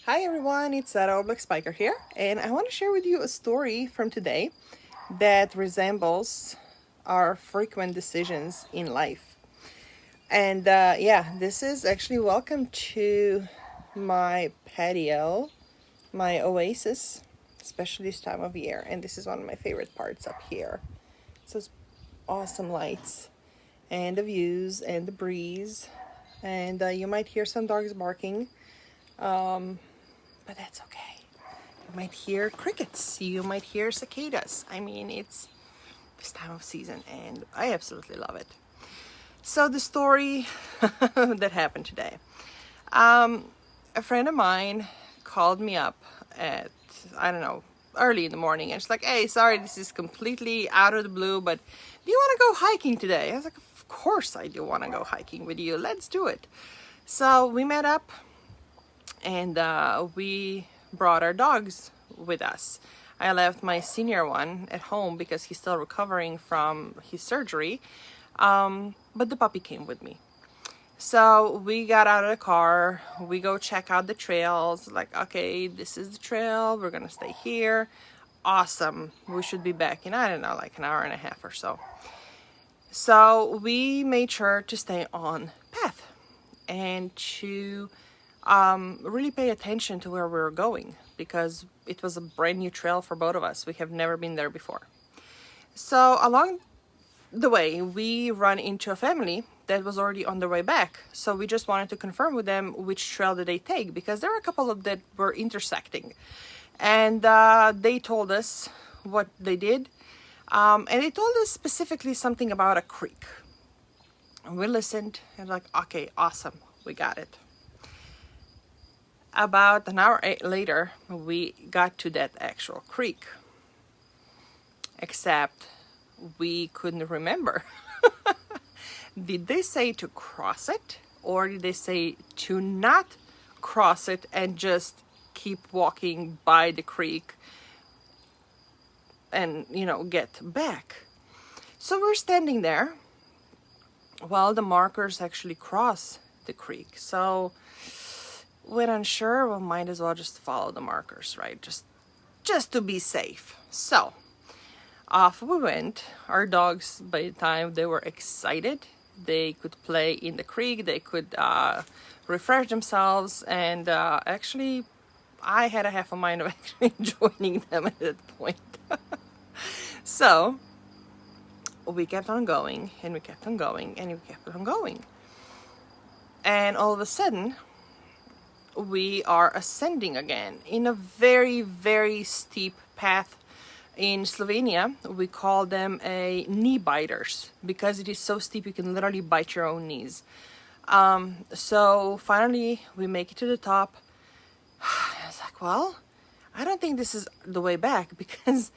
Hi everyone, it's Sarah Black Spiker here, and I want to share with you a story from today that resembles our frequent decisions in life. And this is actually welcome to my patio, my oasis, especially this time of year. And this is one of my favorite parts up here. So it's awesome lights, and the views, and the breeze, and you might hear some dogs barking. But that's okay. You might hear crickets, you might hear cicadas. I mean, it's this time of season and I absolutely love it. So the story that happened today. A friend of mine called me up at, I don't know, early in the morning, and she's like, hey, sorry, this is completely out of the blue, but do you want to go hiking today? I was like, of course I do want to go hiking with you. Let's do it. So we met up, and we brought our dogs with us. I left my senior one at home because he's still recovering from his surgery, but the puppy came with me. So we got out of the car, we go check out the trails, like, okay, this is the trail, we're gonna stay here. Awesome, we should be back in, I don't know, like an hour and a half or so. So we made sure to stay on path and to really pay attention to where we were going, because it was a brand new trail for both of us. We have never been there before. So along the way, we run into a family that was already on their way back. So we just wanted to confirm with them which trail did they take, because there were a couple of that were intersecting. And they told us what they did. And they told us specifically something about a creek. And we listened and like, okay, awesome, we got it. About an hour later, we got to that actual creek. Except we couldn't remember. Did they say to cross it, or did they say to not cross it and just keep walking by the creek and, get back? So we're standing there while the markers actually cross the creek. So when unsure, we might as well just follow the markers, right? Just to be safe. So off we went. Our dogs, by the time they were excited, they could play in the creek, they could refresh themselves, and actually I had a half a mind of actually joining them at that point. So we kept on going, and we kept on going, and we kept on going. And all of a sudden, we are ascending again in a very, very steep path. In Slovenia, we call them a Kneebiters, because it is so steep you can literally bite your own knees. So finally, we make it to the top. I was like, well, I don't think this is the way back, because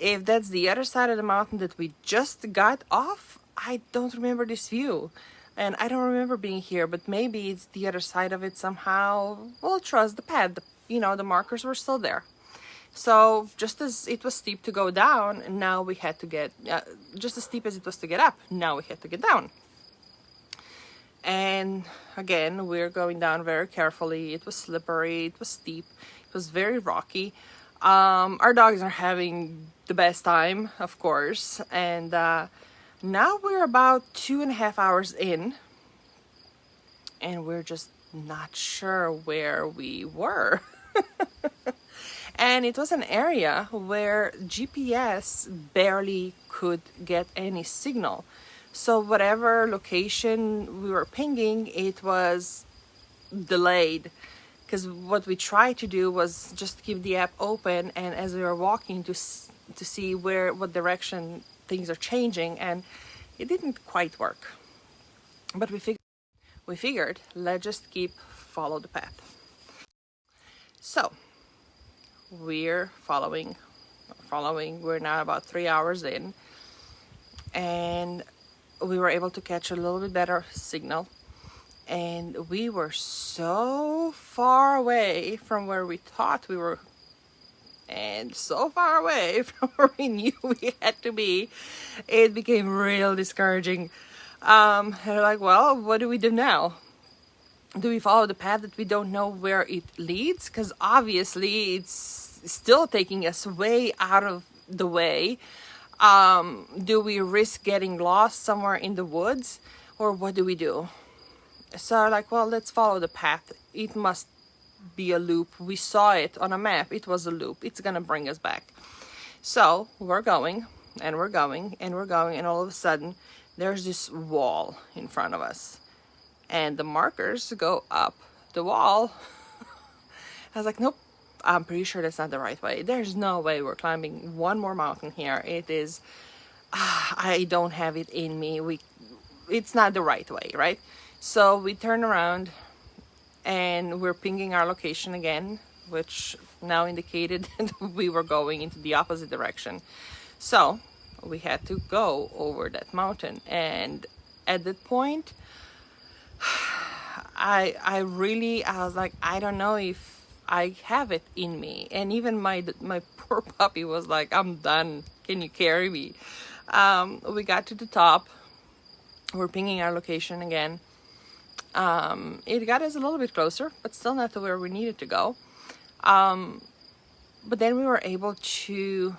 if that's the other side of the mountain that we just got off, I don't remember this view. And I don't remember being here, but maybe it's the other side of it somehow. We'll trust the path. The markers were still there. So just as it was steep to go down, now we had to get, just as steep as it was to get up, now we had to get down. And again, we're going down very carefully. It was slippery, it was steep, it was very rocky. Our dogs are having the best time, of course. And now we're about 2.5 hours in, and we're just not sure where we were. And it was an area where GPS barely could get any signal. So whatever location we were pinging, it was delayed. Because what we tried to do was just keep the app open, and as we were walking to see what direction things are changing, and it didn't quite work. But we figured let's just follow the path. So we're following. We're now about 3 hours in, and we were able to catch a little bit better signal, and we were so far away from where we thought we were, and so far away from where we knew we had to be, it became real discouraging. And we're like, well, what do we do now? Do we follow the path that we don't know where it leads? Because obviously it's still taking us way out of the way. Do we risk getting lost somewhere in the woods, or what do we do? So like, well, let's follow the path. It must be a loop. We saw it on a map. It was a loop. It's gonna bring us back. So we're going and we're going and we're going, and all of a sudden there's this wall in front of us, and the markers go up the wall. I was like, nope, I'm pretty sure that's not the right way. There's no way we're climbing one more mountain here. It is, I don't have it in me. It's not the right way, right? So we turn around and we're pinging our location again, which now indicated that we were going into the opposite direction. So we had to go over that mountain, and at that point I was like, I don't know if I have it in me. And even my poor puppy was like, I'm done, can you carry me? We got to the top, we're pinging our location again. It got us a little bit closer, but still not to where we needed to go. But then we were able to,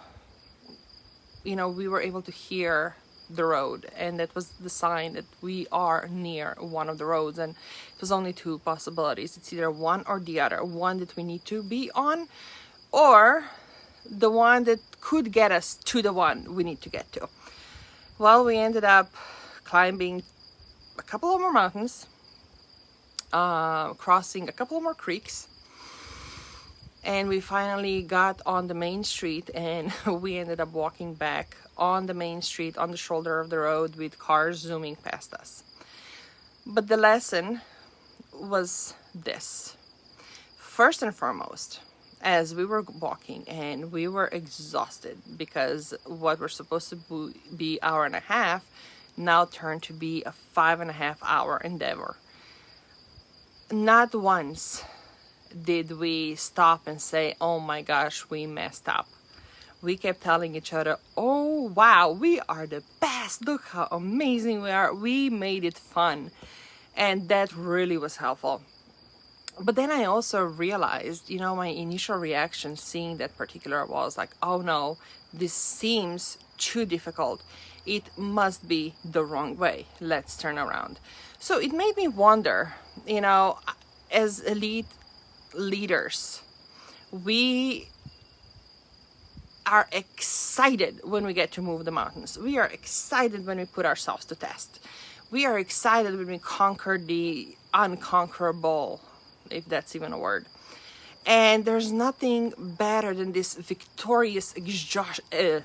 hear the road, and that was the sign that we are near one of the roads. And it was only two possibilities. It's either one or the other, one that we need to be on, or the one that could get us to the one we need to get to. Well, we ended up climbing a couple of more mountains, crossing a couple of more creeks, and we finally got on the main street, and we ended up walking back on the main street on the shoulder of the road with cars zooming past us. But the lesson was this. First and foremost, as we were walking and we were exhausted because what was supposed to be hour and a half now turned to be a 5.5 hour endeavor. Not once did we stop and say, oh my gosh, we messed up. We kept telling each other, oh wow, we are the best, look how amazing we are, we made it fun. And that really was helpful. But then I also realized, my initial reaction seeing that particular wall was like, oh no, this seems too difficult. It must be the wrong way. Let's turn around. So it made me wonder, as elite leaders, we are excited when we get to move the mountains. We are excited when we put ourselves to test. We are excited when we conquer the unconquerable, if that's even a word. And there's nothing better than this victorious exhaustion,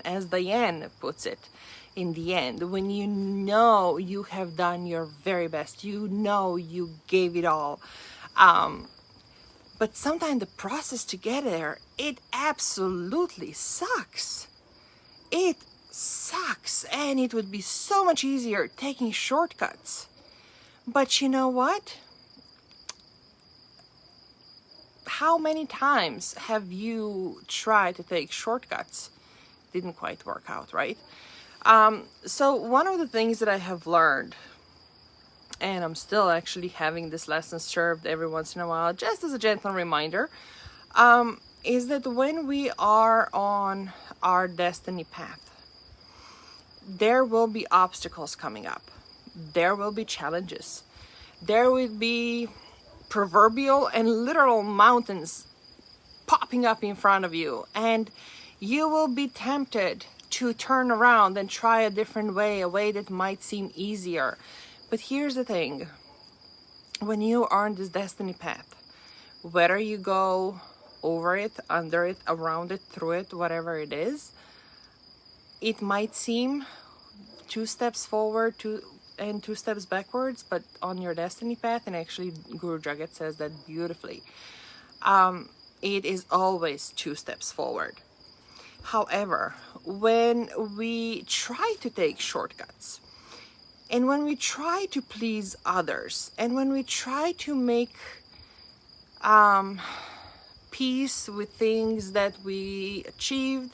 as Diane puts it, in the end, when you know you have done your very best, you gave it all. But sometimes the process to get there, it absolutely sucks. It sucks, and it would be so much easier taking shortcuts. But you know what? How many times have you tried to take shortcuts? Didn't quite work out, right? So one of the things that I have learned, and I'm still actually having this lesson served every once in a while, just as a gentle reminder, is that when we are on our destiny path, there will be obstacles coming up. There will be challenges. There will be proverbial and literal mountains popping up in front of you, and you will be tempted to turn around and try a different way, a way that might seem easier. But here's the thing, when you are on this destiny path, whether you go over it, under it, around it, through it, whatever it is, it might seem 2 steps forward and 2 steps backwards, but on your destiny path, and actually Guru Jagat says that beautifully, it is always 2 steps forward. However, when we try to take shortcuts, and when we try to please others, and when we try to make peace with things that we achieved,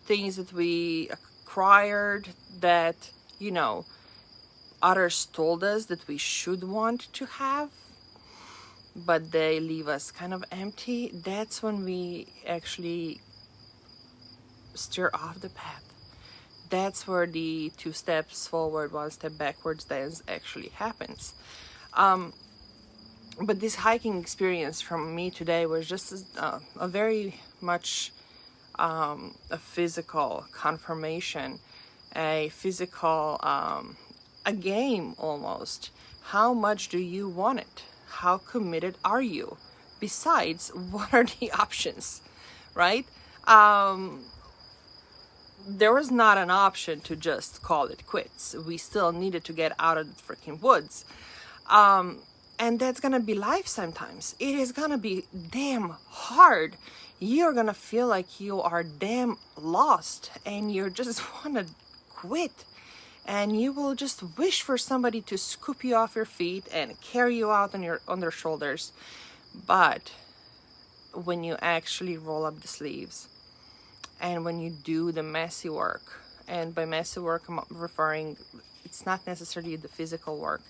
things that we acquired, that, others told us that we should want to have, but they leave us kind of empty, that's when we actually steer off the path. That's where the 2 steps forward, 1 step backwards dance actually happens. But this hiking experience from me today was just a very much a physical confirmation, a physical, a game almost. How much do you want it? How committed are you? Besides, what are the options, right? There was not an option to just call it quits. We still needed to get out of the freaking woods. And that's gonna be life sometimes. It is gonna be damn hard. You're gonna feel like you are damn lost and you just wanna quit. And you will just wish for somebody to scoop you off your feet and carry you out on their shoulders. But when you actually roll up the sleeves and when you do the messy work, and by messy work I'm referring, it's not necessarily the physical work.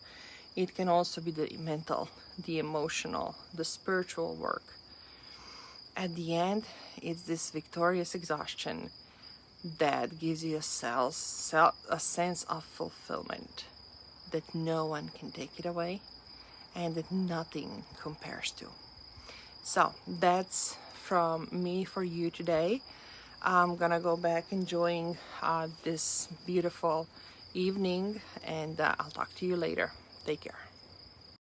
It can also be the mental, the emotional, the spiritual work. At the end, it's this victorious exhaustion that gives you a sense of fulfillment that no one can take it away and that nothing compares to. So that's from me for you today. I'm gonna go back enjoying this beautiful evening, and I'll talk to you later. Take care.